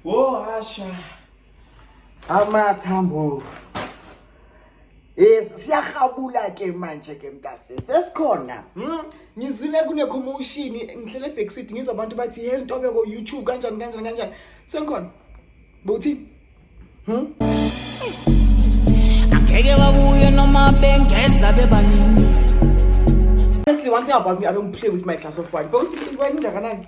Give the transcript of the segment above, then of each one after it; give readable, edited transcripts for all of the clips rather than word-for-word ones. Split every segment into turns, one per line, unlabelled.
Whoa, Asha. Amathambo. Yes, siyakhabula ke manje ke mntase. Sesikhona. Ngizwile kune commotion ngihlele backseat ngizwa abantu bathi hey Ntobeko YouTube kanjani. Sengikhona. Bowuthi?
Angeke babuye noma bengeza bebaningi.
Honestly, one thing about me, I don't play with my class of wine. Bowuthi wine ngakanani?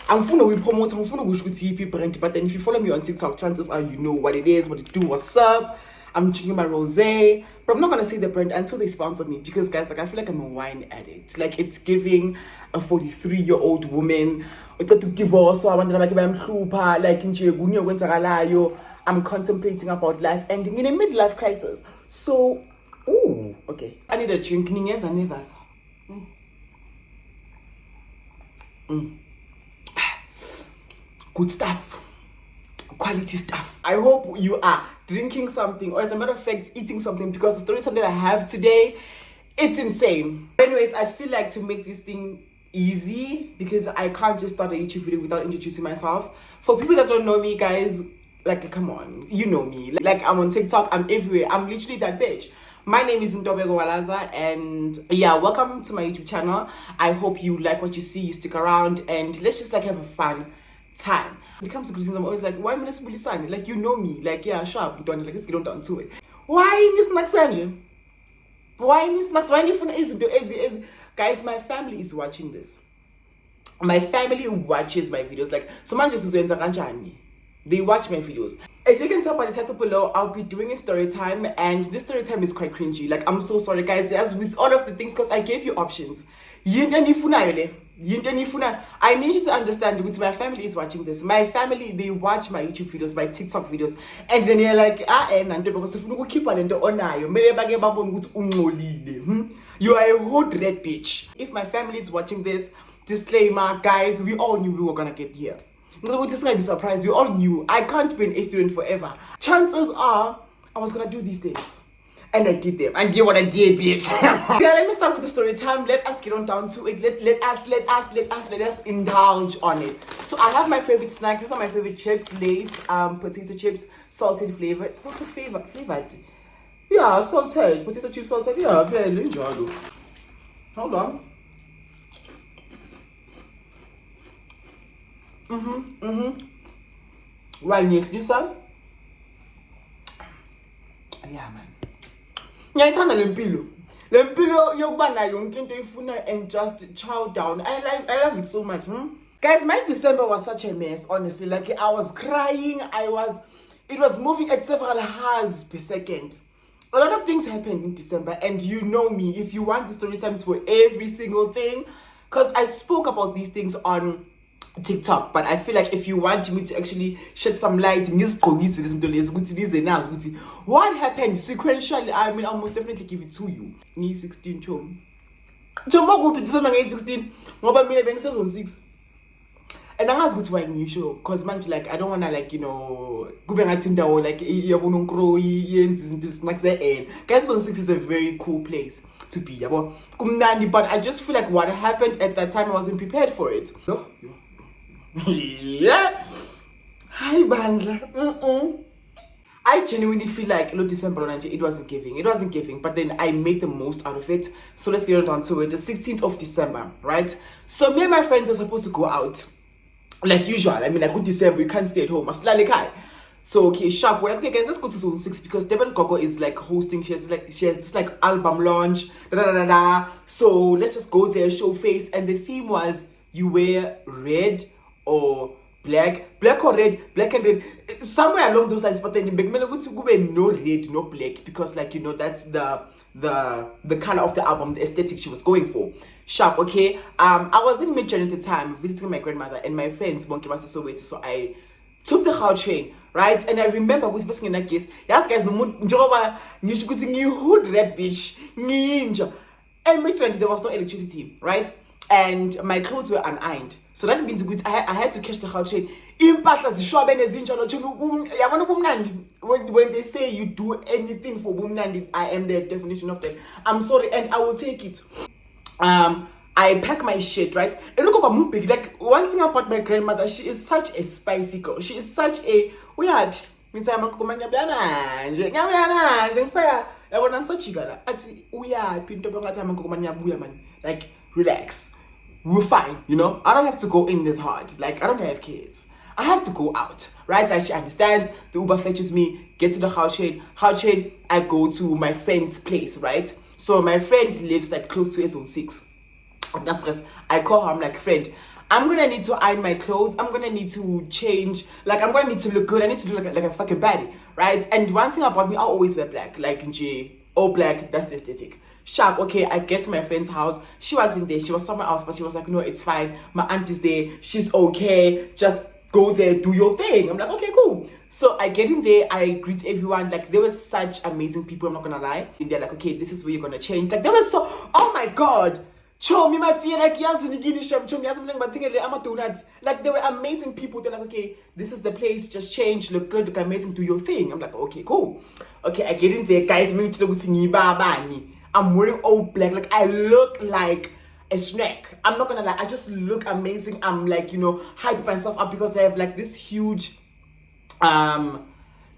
Angifuna uyipromote, angifuna ukusho ukuthi yipi brand, but then if you follow me on TikTok, chances are you know what it is, what it do, what's up. I'm drinking my rosé, but I'm not gonna say the brand until they sponsor me because guys, like I feel like I'm a wine addict. Like it's giving a 43-year-old woman to divorce, so I want to like I'm contemplating about life ending in a midlife crisis. So, okay. I need a drink. Good stuff, quality stuff. I hope you are drinking something, or as a matter of fact, eating something, because the story time that I have today, it's insane. Anyways, I feel like to make this thing easy, because I can't just start a YouTube video without introducing myself. For people that don't know me, guys, like, come on, you know me. Like, I'm on TikTok, I'm everywhere. I'm literally that bitch. My name is Ntobeko Walaza, and yeah, welcome to my YouTube channel. I hope you like what you see, you stick around, and let's just like have a fun time. When it comes to greetings, I'm always like, why Miss Bulisani? Like, you know me. Like, yeah, sharp, don't like, let's get on down to it. Why Miss Naxanje? Why Miss Nax? Why is guys, my family is watching this. My family watches my videos. Like, so man just they watch my videos. As you can tell by the title below, I'll be doing a story time, and this story time is quite cringy. Like, I'm so sorry, guys, as with all of the things, because I gave you options. I need you to understand that my family is watching this. My family, they watch my YouTube videos, my TikTok videos, and then they're like, you are a hood red bitch. If my family is watching this, disclaimer, guys, we all knew we were gonna get here. We're just gonna be surprised. We all knew I can't be an A student forever. Chances are I was gonna do these things. And I did them. And you what I did, bitch. Yeah, let me start with the story time. Let us get on down to it. Let us indulge on it. So I have my favorite snacks. These are my favorite chips, Lay's, potato chips, salted flavored. Yeah, salted. Potato chips, salted. Yeah, very enjoyable. Hold on. Right next this one. Yeah, man. Ngiyayithanda lempilo yokuba nayo yonke into ifuna and just chow down. I love it so much. Guys, my December was such a mess, honestly. Like, I was crying. It was moving at several hearts per second. A lot of things happened in December, and you know me. If you want the story times for every single thing, because I spoke about these things on TikTok, but I feel like if you want me to actually shed some light, what happened sequentially, I mean, I'll most definitely give it to you. 16 December 16 season 6. And I'm not good to new show, because man, like, I don't wanna, like, you know, go back at like guys, season 6 is a very cool place to be. But I just feel like what happened at that time, I wasn't prepared for it. No? Yeah. Hi, Bandla. I genuinely feel like December 19, it wasn't giving, but then I made the most out of it. So let's get on to it. The 16th of December, right? So me and my friends were supposed to go out like usual. I mean, like, good December, you can't stay at home. So okay, sharp. We're like, okay, guys, let's go to Zone 6 because Devon Coco is like hosting. She has this like album launch. So let's just go there, show face. And the theme was you wear red or black or red, black and red, somewhere along those lines. But then no red, no black, because, like, you know, that's the color of the album, the aesthetic she was going for. Sharp, okay. I was in mid-Jan at the time, visiting my grandmother and my friends. So I took the Gau train, right? And I remember was basically in that case, yes, guys, you hood red bitch, ninja. And mid-Jan, there was no electricity, right? And my clothes were unironed. So that means I had to catch the Gau train. When they say you do anything for Bumnandi, I am the definition of that. I'm sorry, and I will take it. I pack my shit, right? And look at like one thing about my grandmother, she is such a spicy girl. She is such a like relax. We're fine, you know. I don't have to go in this hard. Like I don't have kids. I have to go out, right? So she understands. The Uber fetches me, get to the house chain. I go to my friend's place, right? So my friend lives like close to zone 6. That's stress. I call her, I'm like, friend, I'm gonna need to iron my clothes. I'm gonna need to change. Like, I'm gonna need to look good. I need to look like a fucking baddie, right? And one thing about me, I always wear black. Like, all black, that's the aesthetic. Sharp, okay, I get to my friend's house. She wasn't there. She was somewhere else, but she was like, no, it's fine. My aunt is there. She's okay. Just go there, do your thing. I'm like, okay, cool. So I get in there, I greet everyone. Like, there were such amazing people, I'm not gonna lie. And they're like, okay, this is where you're gonna change. Like, there was so, oh my God. Like there were amazing people. They're like, okay, this is the place, just change, look good, look amazing, do your thing. I'm like, okay, cool. Okay, I get in there, guys. I'm wearing all black, like I look like a snack. I'm not gonna lie, I just look amazing. I'm like, you know, hype myself up because I have like this huge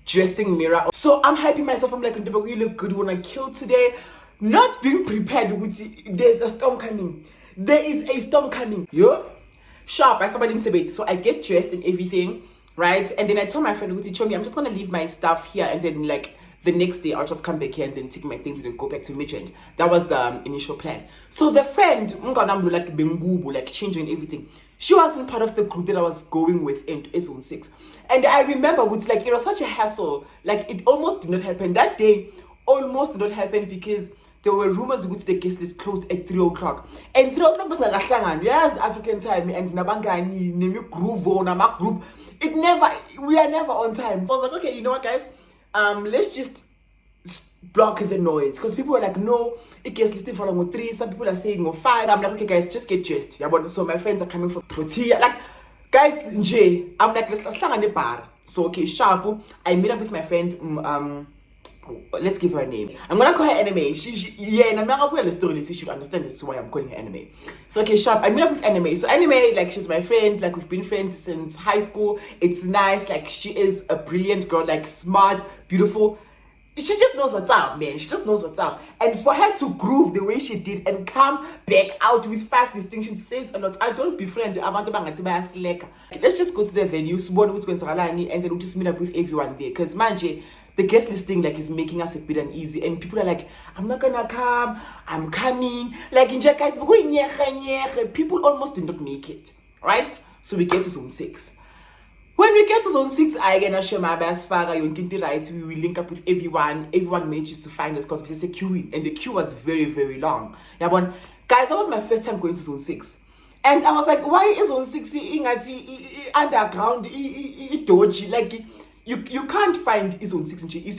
dressing mirror. So I'm hyping myself. I'm like, Ntobeko, you look good, when I kill today. Not being prepared with there's a storm coming. There is a storm coming. Yo, sharp. I somebody say, so I get dressed and everything, right? And then I tell my friend, Chomi, I'm just gonna leave my stuff here, and then like the next day I'll just come back here and then take my things and then go back to Midland. That was the initial plan. So the friend, like bengubu, like changing everything. She wasn't part of the group that I was going with in zone 6. And I remember it's like it was such a hassle. Like it almost did not happen that day. Almost did not happen because there were rumors which the guest list closed at 3 o'clock. And 3 o'clock was like yes, African time, and Nabangani, Nemi Groove or Namak group. We are never on time. I was like, okay, you know what, guys? Let's just block the noise. Because people were like, no, it gets listed for 3. Some people are saying 5. I'm like, okay, guys, just get dressed. Yeah, but so my friends are coming from Protea. Like, guys, Nje, I'm like, let's hang on the bar. So okay, sharp. I meet up with my friend, let's give her a name. I'm gonna call her Anime. And I'm gonna tell the story so she'll understand this is why I'm calling her Anime. So okay, sharp. I meet up with Anime. So Anime, like she's my friend, like we've been friends since high school. It's nice, like she is a brilliant girl, like smart, beautiful. She just knows what's up, man. She just knows what's up. And for her to groove the way she did and come back out with 5 distinctions says a lot. I don't befriend abantu bangathi slack. Let's just go to the venue, and then we'll just meet up with everyone there. Because manje, the guest listing like is making us a bit uneasy, and people are like, I'm not gonna come, I'm coming. Like in guys, people almost did not make it, right? So we get to zone 6. When we get to zone 6, I gonna share my best father, right? We will link up with everyone. Everyone manages to find us because we just a queue in, and the queue was very, very long. Yeah, but guys, that was my first time going to zone 6. And I was like, why is zone 6 underground, dodgy? Like you can't find zone 6 in G. I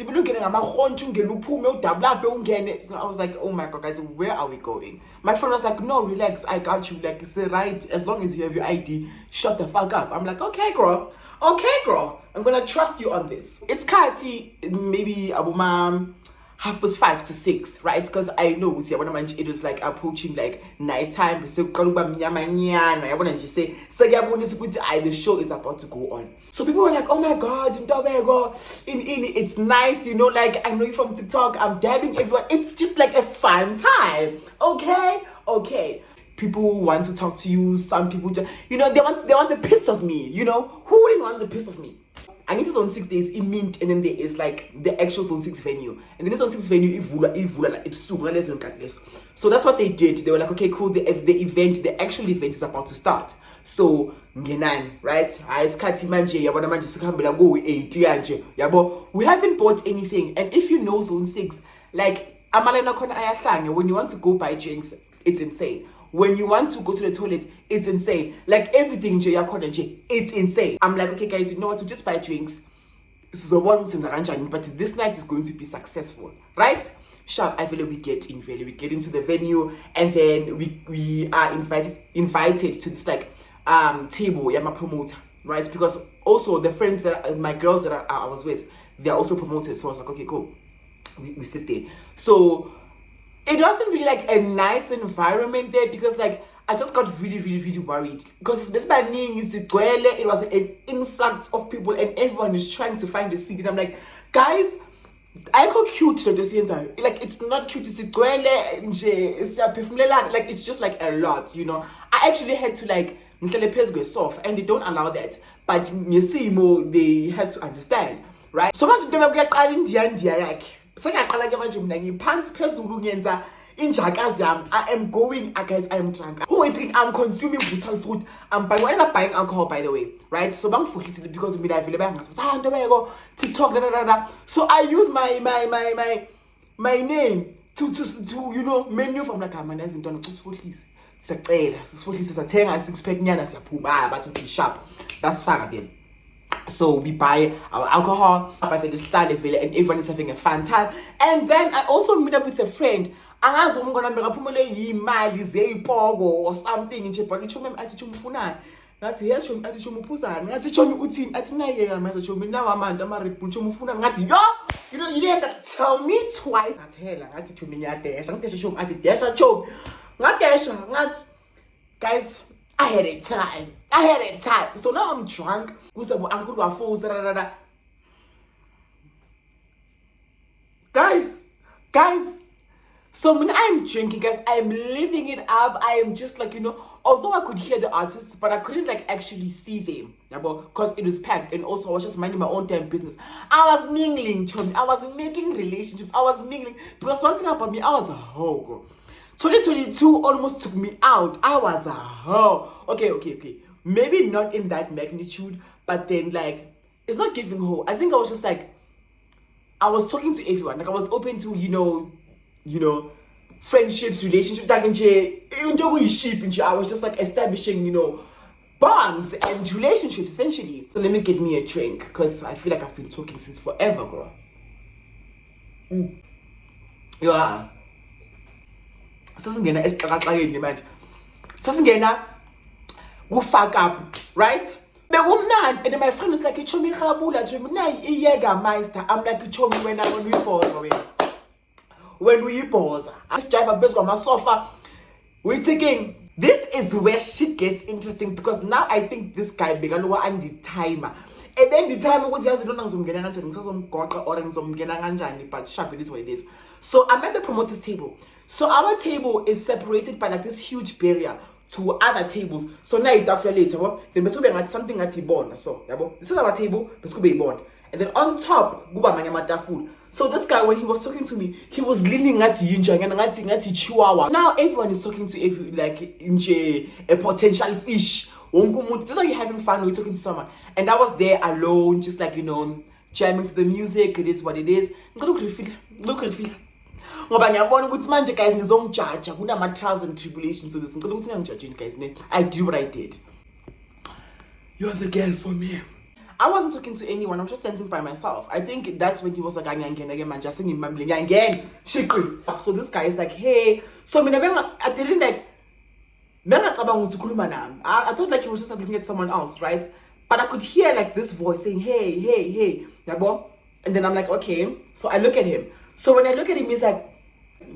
was like, oh my God, guys, where are we going? My friend was like, no, relax, I got you. Like, it's right, as long as you have your ID, shut the fuck up. I'm like, okay, girl. I'm gonna trust you on this. It's Kati, maybe Abuma 5:30 to 6, right? Because I know it was like approaching like nighttime. So I want to just say the show is about to go on. So people were like, oh my God, Ntobeko, it's nice, you know, like I know you from TikTok, I'm dabbing everyone. It's just like a fun time. Okay. People want to talk to you. Some people just, you know, they want the piss of me, you know. Who wouldn't want the piss of me? I need to zone 6 days in Mint, and then there is like the actual zone 6 venue. And then the zone 6 venue, so that's what they did. They were like, okay, cool, the actual event is about to start. So, right? It's Katimanje, we haven't bought anything. And if you know zone 6, like, when you want to go buy drinks, it's insane. When you want to go to the toilet, it's insane. Like everything, it's insane. I'm like, okay, guys, you know what? To just buy drinks. But this night is going to be successful, right? Sharp, I feel like we get into the venue, and then we are invited to this like table, my promoter, right? Because also the friends my girls that I was with, they're also promoted. So I was like, okay, cool. We sit there. So it wasn't really like a nice environment there, because like I just got really, really, really worried because it was an influx of people and everyone is trying to find a seat. And I'm like, guys, I call cute like it's not cute, it's like it's just like a lot, you know. I actually had to like soft and they don't allow that. But you see more they had to understand, right? So much I am going, guys, I am drunk. Who eating? I'm consuming brutal food. I'm buying alcohol, by the way, right? So bang for because of me that Ntobeko, TikTok, So I use my name to you know menu from like man as in don't just for his six pack but to be sharp. That's fine again. So we buy our alcohol, buy for the style and everyone is having a fun time. And then I also meet up with a friend. Angazi umngona mbeka phumule yimali zeyipogo or something nje but uchomi athi chumfunani ngathi hey chomi athi chomi uphuzana ngathi chomi uthini athi naye maze chomi nawa amanda ama ripple chomi ufuna ngathi yo you know you didn't tell me twice ngathela ngathi chomi ngiyadesha ngidesha chomi athi desha chomi ngadesha ngathi guys I had a time so now I'm drunk kuze bo uncle wafoza guys. So when I'm drinking, guys, I'm living it up. I am just like, you know, although I could hear the artists, but I couldn't like actually see them, because it was packed. And also I was just minding my own damn business. I was mingling, Chum. I was making relationships. I was mingling. Because one thing about me, I was a hoe, girl. 2022 almost took me out. I was a hoe. Okay. Maybe not in that magnitude, but then like, it's not giving hoe. I think I was just like, I was talking to everyone. Like I was open to, you know, friendships, relationships. I was just like establishing, you know, bonds and relationships essentially. So let me get me a drink because I feel like I've been talking since forever, girl. Yeah. Sasingena esixakaxakeni manje. Sasingena go fuck up, right? And then my friend was like, "Ichomi khabula, chomi na iyega meister." I'm like, "Ichomi when we pause, I drive a bus on my sofa. We're taking. This is where shit gets interesting because now I think this guy began to and the timer. And then the timer was just but sharp, it is what it is. So I'm at the promoter's table. So our table is separated by like this huge barrier to other tables. So now it's after later, then we at something at Ibon. So this is our table, but be born. And then on top, guba manyamata food. So this guy, when he was talking to me, he was leaning at Yinjang and at Chihuahua. Now everyone is talking to every like a potential fish. It's like you're having fun when you're talking to someone. And I was there alone, just like, you know, jamming to the music. It is what it is. Look at feel. Ngoba ngiyabona ukuthi manje guys ngizongijudge kunama trials and tribulations so this ngicela ukuthi ngijudge guys. I did what I did. You're the girl for me. I wasn't talking to anyone. I'm just dancing by myself. I think that's when he was like, so this guy is like, hey. So I didn't like, I thought like he was just like looking at someone else, right? But I could hear like this voice saying, hey. And then I'm like, okay. So I look at him. So when I look at him, he's like,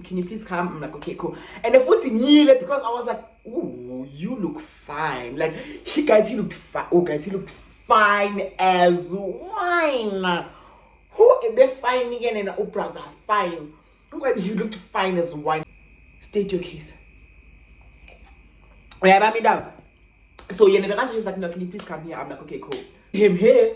can you please come? I'm like, okay, cool. And if what's in because I was like, ooh, you look fine. Like, he looked fine. Oh, guys, he looked fine as wine. Who is they fine again in Oprah? That fine. You looked fine as wine. State your case. Yeah, buy me down. So yeah, he was like, no, can you please come here? I'm like, okay, cool. Him here.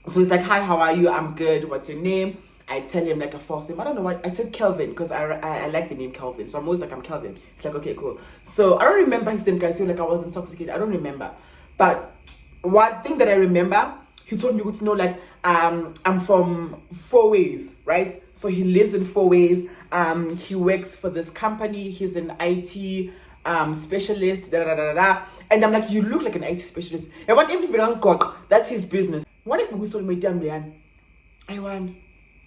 So he's like, hi, how are you? I'm good. What's your name? I tell him like a false name. I don't know what I said, Kelvin, because I like the name Kelvin. So I'm always like, I'm Kelvin. It's like, okay, cool. So I don't remember his name, guys. So like I was intoxicated. I don't remember. But one thing that I remember, he told me to know like I'm from 4 Ways, right? So he lives in 4 Ways. He works for this company. He's an IT specialist. And I'm like, you look like an IT specialist. And what if we don't cook? That's his business. What if we sold me damn Leanne?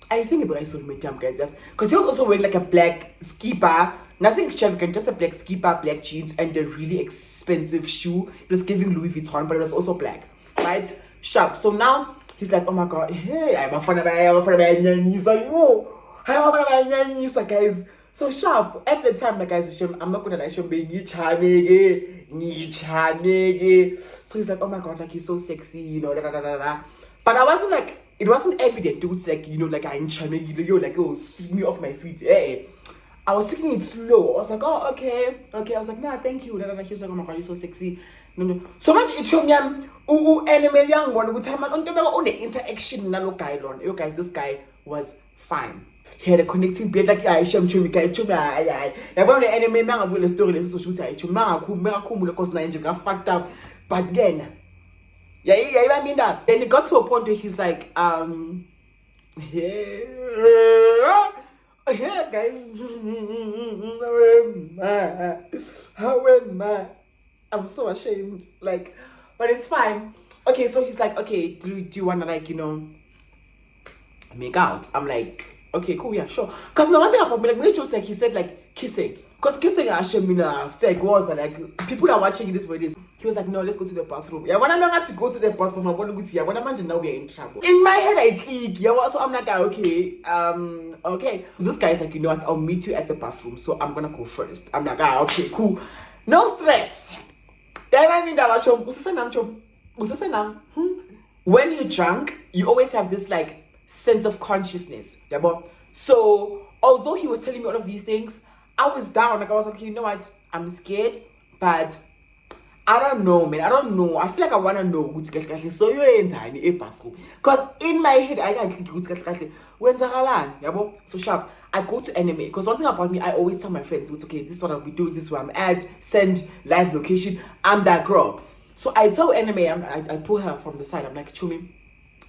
I think about I sold my damn guys, yes. Because he was also wearing like a black skipa, nothing extravagant, just a black skipa, black jeans, and a really expensive shoe. It was giving Louis Vuitton, but it was also black, right? Sharp. So now he's like, oh my god, hey, I'm a fan of guys. So sharp. At the time, like guys, I'm not gonna lie, so he's like, oh my god, like he's so sexy, you know, da da da da da. But I wasn't like, it wasn't evident. It was like, you know, like I'm charming, yo, like oh, sweep me off my feet. Hey. I was taking it slow. I was like, oh, okay. I was like, nah, thank you. Da da da. He was like, oh my god, you're so sexy. No. So much it showed me anime young one with time on the interaction na guy on. Yo guys, this guy was fine. He had a connecting bed like I sham chumi guy chumi I. About the anime man will story so shoot I chuma ku cause Nigeria got fucked up. But then yeah, I mean that. Then it got to a point where he's like, yeah, guys, how am I? I'm so ashamed. Like, but it's fine. Okay, so he's like, okay, do you wanna like, you know, make out? I'm like, okay, cool, yeah, sure. Cause the one thing about me, like, when he was like, he said like kissing. Cause kissing like was like people are watching this for this. He was like, no, let's go to the bathroom. Yeah, when I'm not to go to the bathroom, I'm going to go. When I'm imagine now we're in trouble. In my head, I click. Yeah, so I'm like, okay, okay. This guy's like, you know what? I'll meet you at the bathroom. So I'm gonna go first. I'm like, okay, cool. No stress. Then I mean that when you're drunk, you always have this like sense of consciousness. Yeah, but so although he was telling me all of these things, I was down. Like I was like, you know what? I'm scared, but I don't know, man. I don't know. I feel like I wanna know. So you're in a bathroom. Because in my head, I can't think when's a so sharp. I go to anime. Because one thing about me, I always tell my friends, it's okay, this is what I'll be doing, this is where I'm at, send live location. I'm that girl. So I tell anime, I pull her from the side. I'm like, Chumi,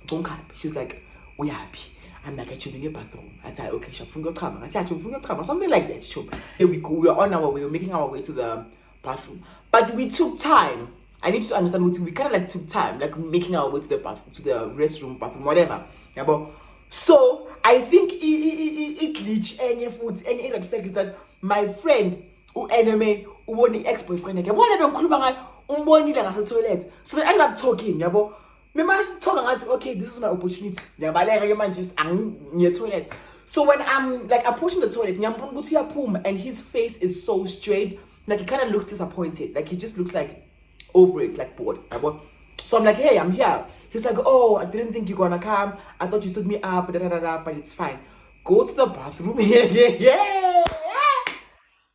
don't come. She's like, we're happy. I'm like, I'm in your bathroom. I tell okay, shop come. I tell come or something like that. Here we go. We're on our way. We're making our way to the bathroom. But we took time. I need to understand what we kind of like took time, like making our way to the bathroom, to the restroom, bathroom, whatever. Yeah, but so I think it glitch any food, any red flag is that my friend who anime who won the ex-boyfriend again. What happened? So they end up talking, yeah, but me man talking like okay, this is my opportunity. Yeah, but like man just near toilet. So when I'm like approaching the toilet, and his face is so straight. Like he kind of looks disappointed. Like he just looks like over it, like bored. So I'm like, hey, I'm here. He's like, oh, I didn't think you're gonna come. I thought you stood me up, but it's fine. Go to the bathroom. Yeah.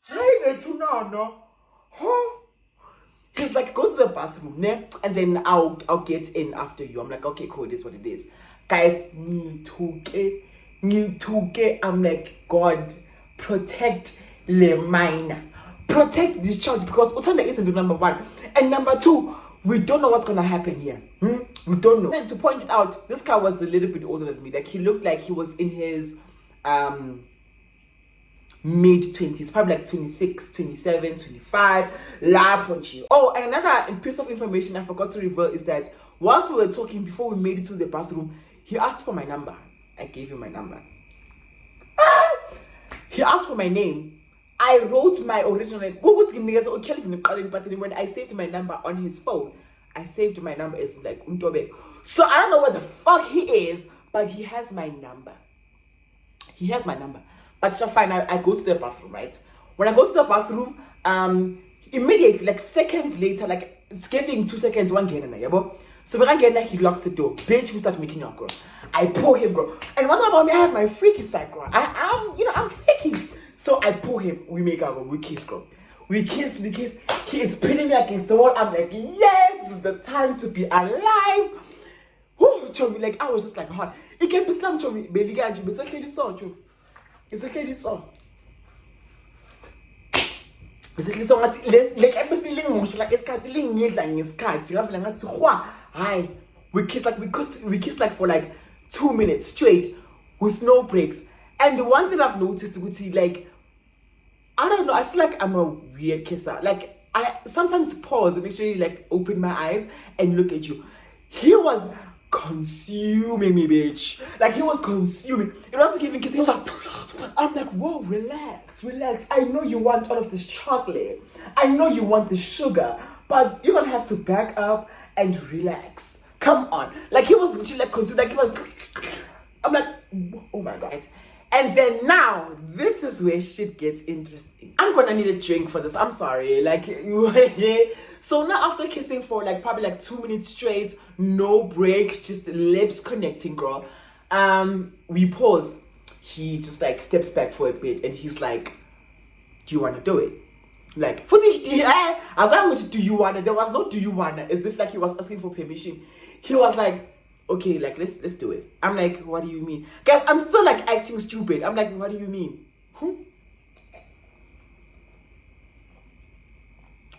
Hey, no. He's like, go to the bathroom, ne? And then I'll get in after you. I'm like, okay, cool, it is what it is. Guys, me too. I'm like, God, protect le mine. Protect this child because Otanda isn't the number one. And number two, we don't know what's gonna happen here. We don't know. And to point it out, this guy was a little bit older than me. Like he looked like he was in his mid-20s, probably like 26, 27, 25. Oh, and another piece of information I forgot to reveal is that whilst we were talking before we made it to the bathroom, he asked for my number. I gave him my number. He asked for my name. I wrote my original name. But then when I saved my number on his phone, I saved my number as like Ntobeko. So I don't know where the fuck he is, but he has my number. But so fine, I go to the bathroom, right? When I go to the bathroom, immediately, like seconds later, like it's giving 2 seconds, one get in there, so when I get there, he locks the door. Bitch, we start making out, girl. I pull him, girl. And one thing about me, I have my freaky side, girl. I'm freaky. So I pull him, we make out, we kiss, girl. We kiss. He is pinning me against the wall. I'm like, yes, this is the time to be alive. Whoo, Chomi, like I was just like hot. It can be slam, Chomi, baby, guy, but it's okay, this song, Chomi. It's okay, this song. Basically, so like everything like it's cutting it's cut. Hi, we kiss like for like 2 minutes straight with no breaks. And the one thing I've noticed with like I don't know, I feel like I'm a weird kisser. Like I sometimes pause and actually like open my eyes and look at you. He was consuming me, bitch. Like he was consuming. It wasn't even kissing. He was like, I'm like, whoa, relax. I know you want all of this chocolate. I know you want the sugar, but you're gonna have to back up and relax. Come on. Like he was literally like consuming. Like he was. I'm like, oh my god. And then now, this is where shit gets interesting. I'm gonna need a drink for this. I'm sorry. Like, so now after kissing for like probably like 2 minutes straight, no break, just lips connecting, girl. We pause. He just like steps back for a bit and he's like, do you wanna do it? Like, as I went to do you wanna, there was no do you wanna, as if like he was asking for permission. He was like, okay, like let's do it. I'm like, what do you mean? Guys, I'm still like acting stupid. I'm like, what do you mean?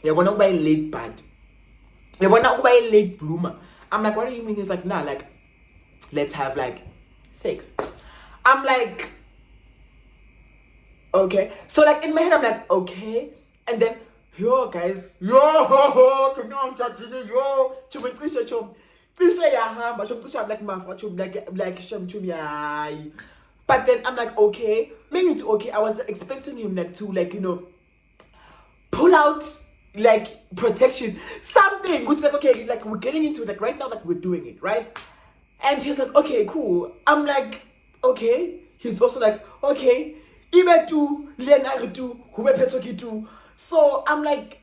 They wanna buy late bud. They wanna buy late bloomer. I'm like, what do you mean? He's like, nah, like, let's have like sex. I'm like, okay. So like in my head, I'm like, okay. And then, yo guys, yo, but then I'm like, okay, maybe it's okay. I was expecting him like to like, you know, pull out like protection, something which is like, okay, like we're getting into it, like right now, like we're doing it, right? And he's like, okay, cool. I'm like, okay. He's also like, okay, so I'm like,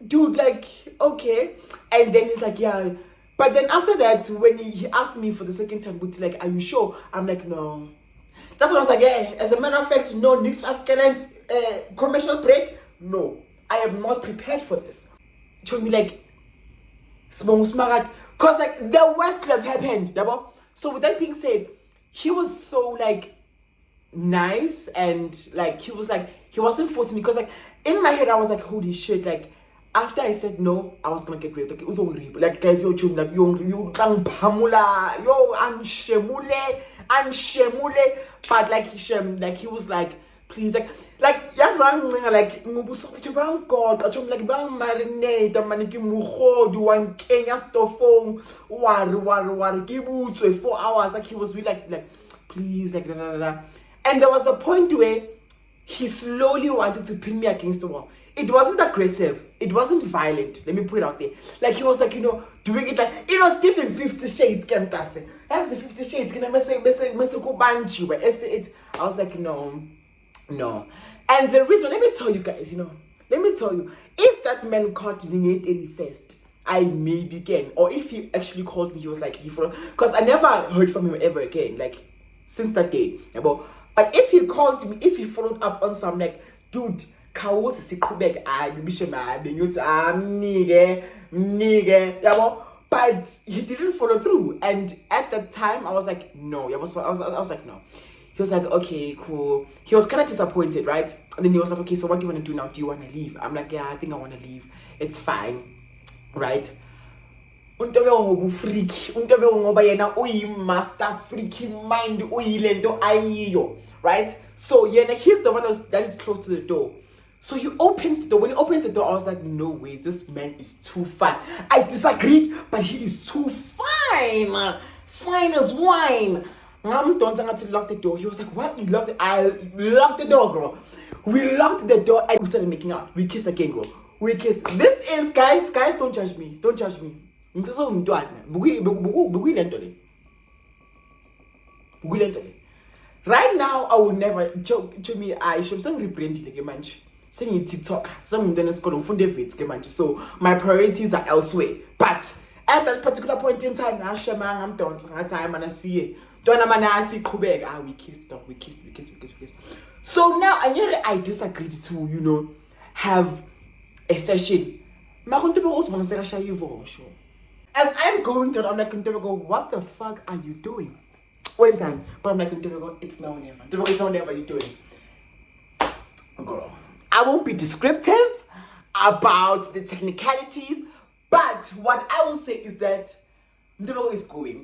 dude, like, okay. And then he's like, yeah. But then after that, when he asked me for the second time, but like, are you sure? I'm like, no. That's when I was like, yeah, as a matter of fact, no, next Afghan's commercial break. No, I am not prepared for this. Told me like, because like the worst could have happened. So with that being said, he was so like nice and like he wasn't forcing me, because like in my head I was like, holy shit, like after I said no, I was gonna get raped. Like it was horrible. Like guys, yo chum, like you pamula, yo anshemule, but like he was like, please, like yes one like ngubuso God, like bang marinate maniki mugodu one Kenya stofong war kibutswe 4 hours. Like he was really like please, like da, da, da. And there was a point where he slowly wanted to pin me against the wall. It wasn't aggressive. It wasn't violent. Let me put it out there. Like he was like, you know, doing it like it was giving 50 shades. That's the 50 shades. I was like, no. And the reason, let me tell you guys, if that man caught me at 81st, I may begin. Or if he actually called me, he was like, because I never heard from him ever again, like since that day. But if he called me, if he followed up on some like, dude, but he didn't follow through. And at that time, I was like, no. I was like, no. He was like, okay, cool. He was kind of disappointed, right? And then he was like, okay, so what do you want to do now? Do you want to leave? I'm like, yeah, I think I want to leave. It's fine, right? Ntobeko freak. Ntobeko ngoba yena master freaky mind uyilento ayiyo, right? So yeah, he's the one that is close to the door. So he opens the door. When he opens the door, I was like, no way, this man is too fine. I disagreed, but he is too fine. Fine as wine. I'm done to lock the door. He was like, what? I locked the door, girl. We locked the door and we started making out. We kissed again, girl. We kissed. This is, guys, don't judge me. Don't judge me. Right now, I will never joke to me. I should some rebrand like a manch. Singing TikTok, some then is called so my priorities are elsewhere. But at that particular point in time, I'm done. Time and I see it. We kissed. So now I disagreed to, have a session. As I'm going through, I'm like, Ntobeko, what the fuck are you doing? One time, but I'm like, Ntobeko, it's now or never. Ntobeko, it's now or never you're doing. Girl, I won't be descriptive about the technicalities, but what I will say is that Ntobeko is going.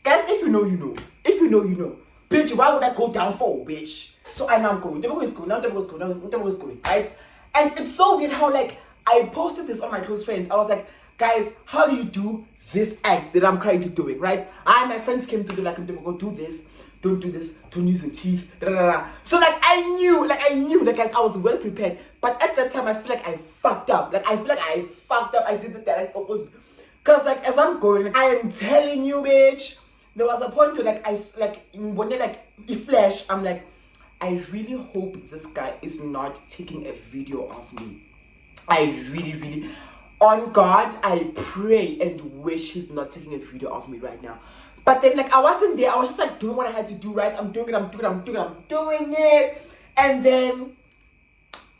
Guys, if you know, you know. If you know, you know. Bitch, why would I go down for, bitch? So I know I'm going. Ntobeko is going, right? And it's so weird how, like, I posted this on my close friends. I was like, guys, how do you do this act that I'm currently doing, right? My friends came to do like, go do this, don't do this, don't use your teeth, da, da, da. So like I knew, guys, I was well prepared. But at that time, I feel like I fucked up. I did the direct opposite. Because like as I'm going, I am telling you, bitch, there was a point where like when they like it flash, I'm like, I really hope this guy is not taking a video of me. I really, on God, I pray and wish he's not taking a video of me right now. But then like I wasn't there. I was just like doing what I had to do, right? I'm doing it. And then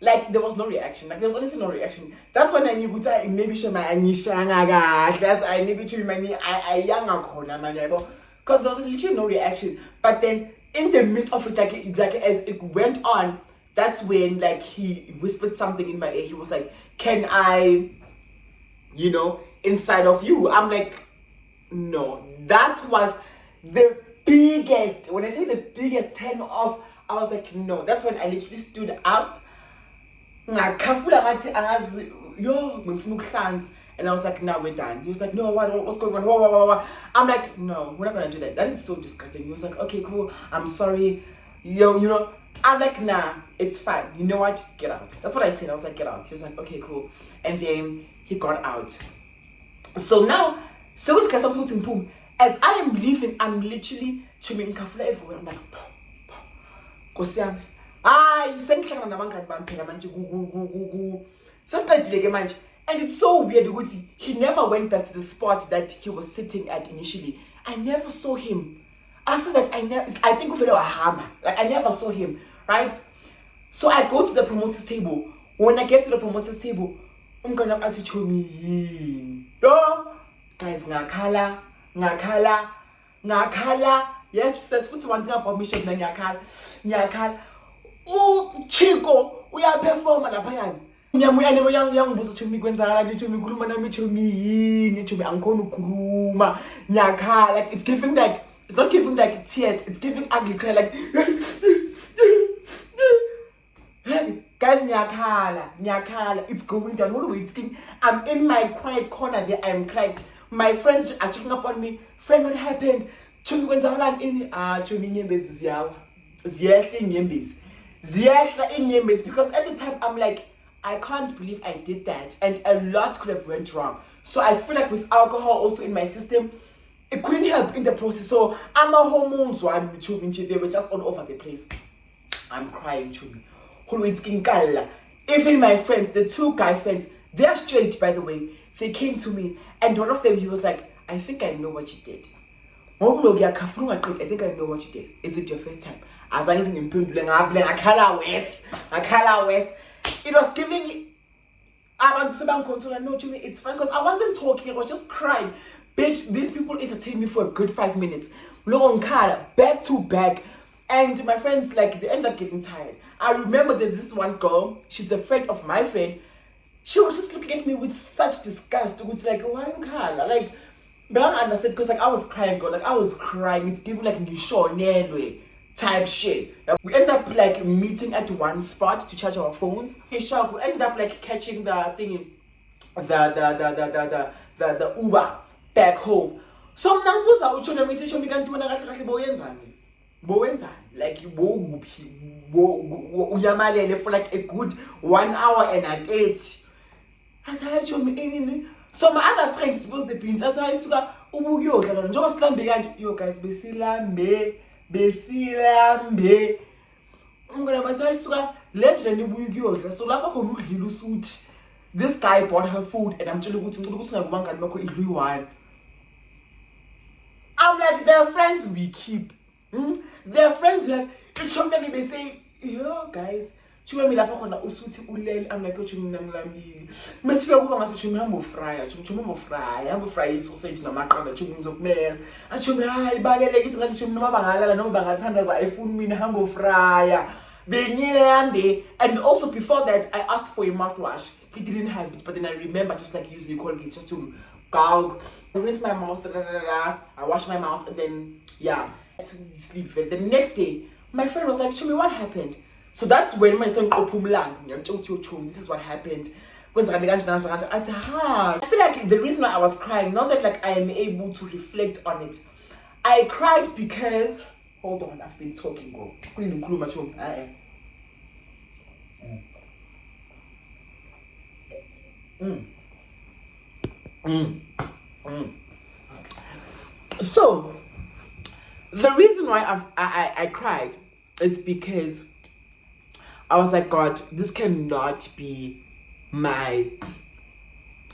like there was no reaction. Like there was honestly no reaction. That's when I knew maybe she might that's I maybe to remind me I young because there was literally no reaction. But then in the midst of it, like as it went on, that's when like he whispered something in my ear. He was like, "Can I, inside of you?" I'm like, no. That was the biggest. When I say the biggest turn off, I was like, no. That's when I literally stood up. And I was like, now we're done. He was like, no, what's going on? I'm like, no, we're not gonna do that. That is so disgusting. He was like, okay, cool. I'm sorry. I'm like, nah, it's fine. You know what? Get out. That's what I said. I was like, get out. He was like, okay, cool. And then he got out. So now, as I am leaving, I'm literally chewing kafula everywhere. I'm like, Kosiam. And it's so weird because he never went back to the spot that he was sitting at initially. I never saw him. After that, I think of it a hammer. Like I never saw him, right? So I go to the promoter's table. When I get to the promoter's table, I'm gonna ask you to me. Yo, guys, ngakhala. Yes, that's put one thing about me. Ngakhala. Oh, Chico, we are performing la payani. Ngiyamubuza ukuthi mikwenzakala nithi mikhuluma nami nithi yini nithi angikhona ukukhuluma nyakhala. Like it's giving like it's not giving like tears, it's giving ugly cry like guys nyakhala. It's going down. What are we thinking? I'm in my quiet corner there. I'm crying. My friends are checking up on me. Friend, what happened? Chumi kwenzakala ini? Chumi inyembezi ziyawa. Ziyehla inyembezi. Ziyehla inyembezi because at the time I'm like, I can't believe I did that, and a lot could have went wrong. So I feel like with alcohol also in my system, it couldn't help in the process. So I'm a hormones one, they were just all over the place. I'm crying, chumi. Even my friends, the two guy friends, they're straight by the way. They came to me, and one of them he was like, I think I know what you did. I think I know what you did. Is it your first time? As I was in West. It was giving no to me. It's fine because I wasn't talking, I was just crying. Bitch, these people entertained me for a good 5 minutes. Long car, back to back. And my friends, like, they end up getting tired. I remember there's this one girl, she's a friend of my friend. She was just looking at me with such disgust. It's like, why you call? Like, but I don't understand because like I was crying, girl. Like I was crying. It's giving like Nisho type shit. We end up like meeting at one spot to charge our phones. We ended up like catching the thing, the Uber back home. So now like for like a good 1 hour and a date. So my other friends supposed the beans as I suka ubukuyodla njengoba silambe kanje yo guys besilambe ngona bathi ayisuka ledre nibukuyodla so lapha khona udlila usuthi this guy bought her food and I'm telling ukuthi ngicela ukuthi ngakubangani bakho idlu yi1. I'm like, they're friends we keep. They're friends we have. Maybe they say, yo guys, chuma mi lapha khona usuthi ulele. I'm like, chuma ngilambile. Mesifika kuba ngathi chuma hambo fry sausage namaqanda chuma ngizokumela. Achuma hayi balele kithi ngathi chuma noma bangalala noma bangathandaza ayifuni mina hambo fry. Benyande. And also before that I asked for a mouthwash. He didn't have it, but then I remember just like using Colgate just to gargle. I rinse my mouth, I wash my mouth, and then yeah, sleep. The next day, my friend was like, "Chumi, what happened?" So that's when my son this is what happened. I feel like the reason why I was crying, not that like I am able to reflect on it. I cried because hold on, I've been talking, go. So The reason why I cried is because I was like, God, this cannot be my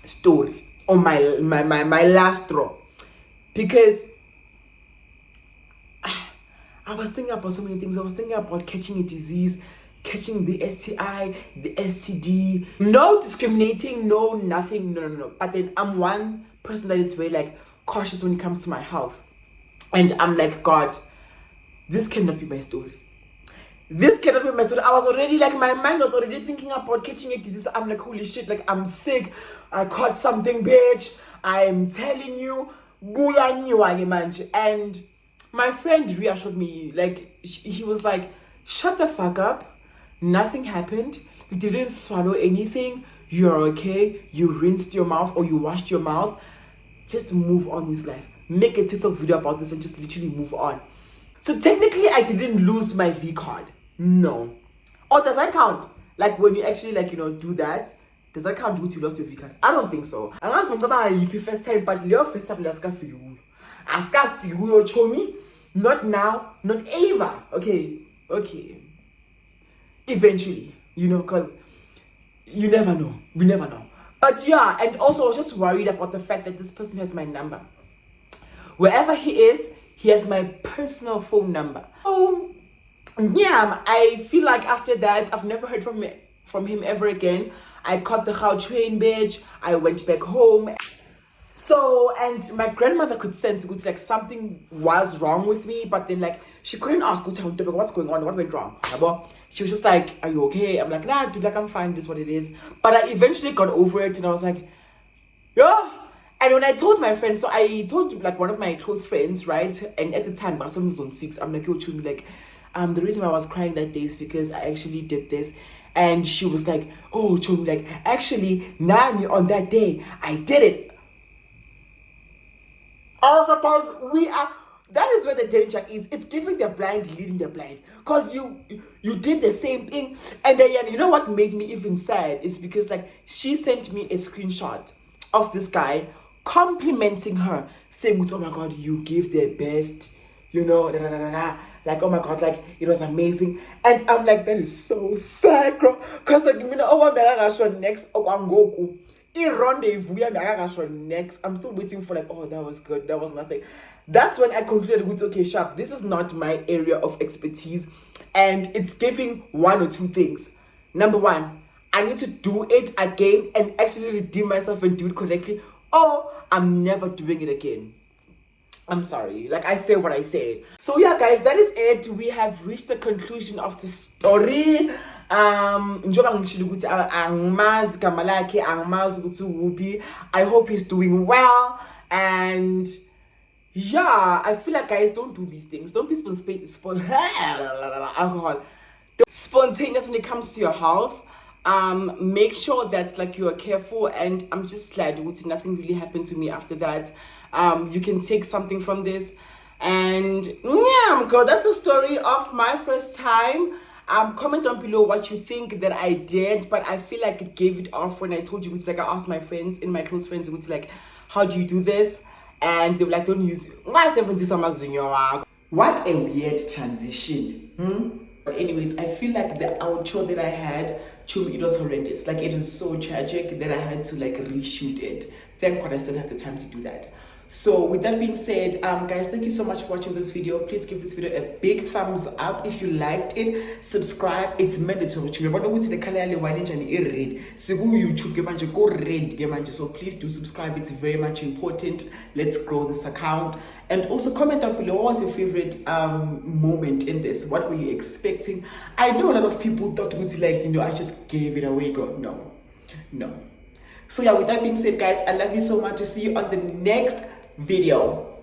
story or my last straw. Because I was thinking about so many things. I was thinking about catching a disease, catching the STI, the STD. No discriminating, no nothing, no. But then I'm one person that is very like cautious when it comes to my health. And I'm like, God, this cannot be my story. This cannot be my story. I was already like, my mind was already thinking about catching a disease. I'm like, holy shit, like I'm sick. I caught something, bitch. I'm telling you. And my friend reassured me, like, he was like, shut the fuck up. Nothing happened. You didn't swallow anything. You're okay. You rinsed your mouth or you washed your mouth. Just move on with life. Make a TikTok video about this and just literally move on. So technically, I didn't lose my V card. No. Or does that count? Like when you actually do that, does that count with you lost your V card? I don't think so. And that's something you first time, but your first time ask for you. Ask for you, show me. Not now, not ever. Okay. Eventually, because you never know. We never know. But yeah, and also I was just worried about the fact that this person has my number. Wherever he is, he has my personal phone number. So yeah, I feel like after that, I've never heard from him ever again. I caught the train, bitch. I went back home. So, and my grandmother could sense like something was wrong with me, but then like she couldn't ask Ntobeko, what's going on, what went wrong. She was just like, are you okay? I'm like, nah, dude, like I'm fine, this is what it is. But I eventually got over it and I was like, yeah. And when I told my friend, so I told like one of my close friends, right? And at the time, I was on 6. I'm like, yo, Chumi, like, the reason why I was crying that day is because I actually did this. And she was like, oh, Chumi, like, actually, Nami, on that day, I did it. I suppose that is where the danger is. It's giving the blind, leading the blind. Because you did the same thing. And then, you know what made me even sad is because, like, she sent me a screenshot of this guy complimenting her, saying, oh my God, you give the best, like, oh my God, like, it was amazing. And I'm like, that is so sad, bro. Because, like, next, rendezvous next. I'm still waiting for like, oh, that was good, that was nothing. That's when I concluded with, okay, sharp, this is not my area of expertise, and it's giving one or two things. Number one, I need to do it again and actually redeem myself and do it correctly, or I'm never doing it again. I'm sorry, like I say what I say. So yeah, guys, that is it. We have reached the conclusion of the story. I hope he's doing well, and yeah, I feel like, guys, don't do these things. Don't be spontaneous when it comes to your health. Make sure that like you are careful, and I'm just glad nothing really happened to me after that. You can take something from this, and yeah, girl, that's the story of my first time. Comment down below what you think that I did, but I feel like it gave it off when I told you, it's like I asked my friends, my close friends, it's like, how do you do this? And they were like, don't use what a weird transition. But anyways, I feel like the outro that I had, it was horrendous. Like, it was so tragic that I had to like reshoot it. Thank God I still have the time to do that. So with that being said, guys, thank you so much for watching this video. Please give this video a big thumbs up if you liked it. Subscribe, it's mandatory. So please do subscribe, it's very much important. Let's grow this account. And also comment down below, what was your favorite moment in this? What were you expecting? I know a lot of people thought I just gave it away, girl. No. So yeah, with that being said, guys, I love you so much. To see you on the next video.